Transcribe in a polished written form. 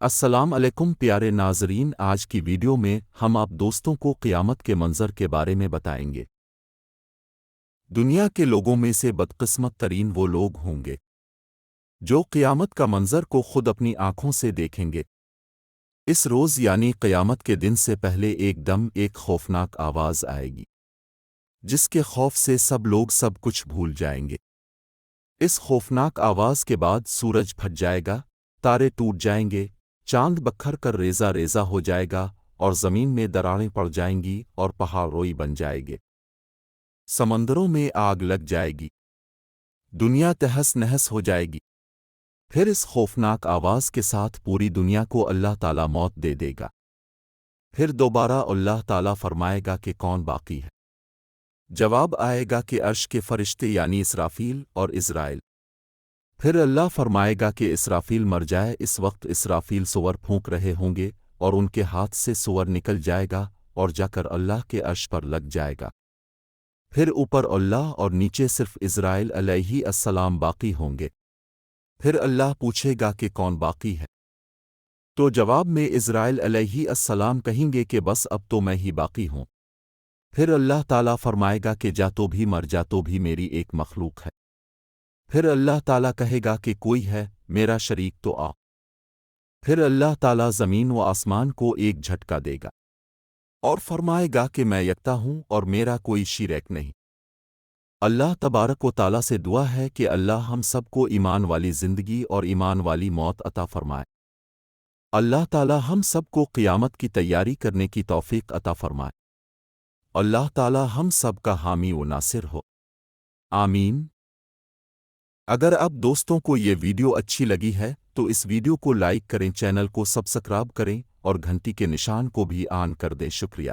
السلام علیکم پیارے ناظرین، آج کی ویڈیو میں ہم آپ دوستوں کو قیامت کے منظر کے بارے میں بتائیں گے۔ دنیا کے لوگوں میں سے بدقسمت ترین وہ لوگ ہوں گے جو قیامت کا منظر کو خود اپنی آنکھوں سے دیکھیں گے۔ اس روز یعنی قیامت کے دن سے پہلے ایک خوفناک آواز آئے گی جس کے خوف سے سب لوگ سب کچھ بھول جائیں گے۔ اس خوفناک آواز کے بعد سورج پھٹ جائے گا، تارے ٹوٹ جائیں گے، چاند بکھر کر ریزہ ریزہ ہو جائے گا اور زمین میں دراڑیں پڑ جائیں گی اور پہاڑ روئی بن جائے گے۔ سمندروں میں آگ لگ جائے گی، دنیا تہس نہس ہو جائے گی۔ پھر اس خوفناک آواز کے ساتھ پوری دنیا کو اللہ تعالیٰ موت دے دے گا۔ پھر دوبارہ اللہ تعالیٰ فرمائے گا کہ کون باقی ہے؟ جواب آئے گا کہ عرش کے فرشتے یعنی اسرافیل اور عزرائیل۔ پھر اللہ فرمائے گا کہ اسرافیل مر جائے۔ اس وقت اسرافیل سور پھونک رہے ہوں گے اور ان کے ہاتھ سے سور نکل جائے گا اور جا کر اللہ کے عرش پر لگ جائے گا۔ پھر اوپر اللہ اور نیچے صرف عزرائیل علیہ السلام باقی ہوں گے۔ پھر اللہ پوچھے گا کہ کون باقی ہے؟ تو جواب میں عزرائیل علیہ السلام کہیں گے کہ بس اب تو میں ہی باقی ہوں۔ پھر اللہ تعالیٰ فرمائے گا کہ جا تو بھی مر جا، تو بھی میری ایک مخلوق ہے۔ پھر اللہ تعالیٰ کہے گا کہ کوئی ہے میرا شریک تو آ۔ پھر اللہ تعالیٰ زمین و آسمان کو ایک جھٹکا دے گا اور فرمائے گا کہ میں یکتا ہوں اور میرا کوئی شریک نہیں۔ اللہ تبارک و تعالیٰ سے دعا ہے کہ اللہ ہم سب کو ایمان والی زندگی اور ایمان والی موت عطا فرمائے۔ اللہ تعالیٰ ہم سب کو قیامت کی تیاری کرنے کی توفیق عطا فرمائے۔ اللہ تعالیٰ ہم سب کا حامی و ناصر ہو، آمین۔ اگر آپ دوستوں کو یہ ویڈیو اچھی لگی ہے تو اس ویڈیو کو لائک کریں، چینل کو سبسکرائب کریں اور گھنٹی کے نشان کو بھی آن کر دیں۔ شکریہ۔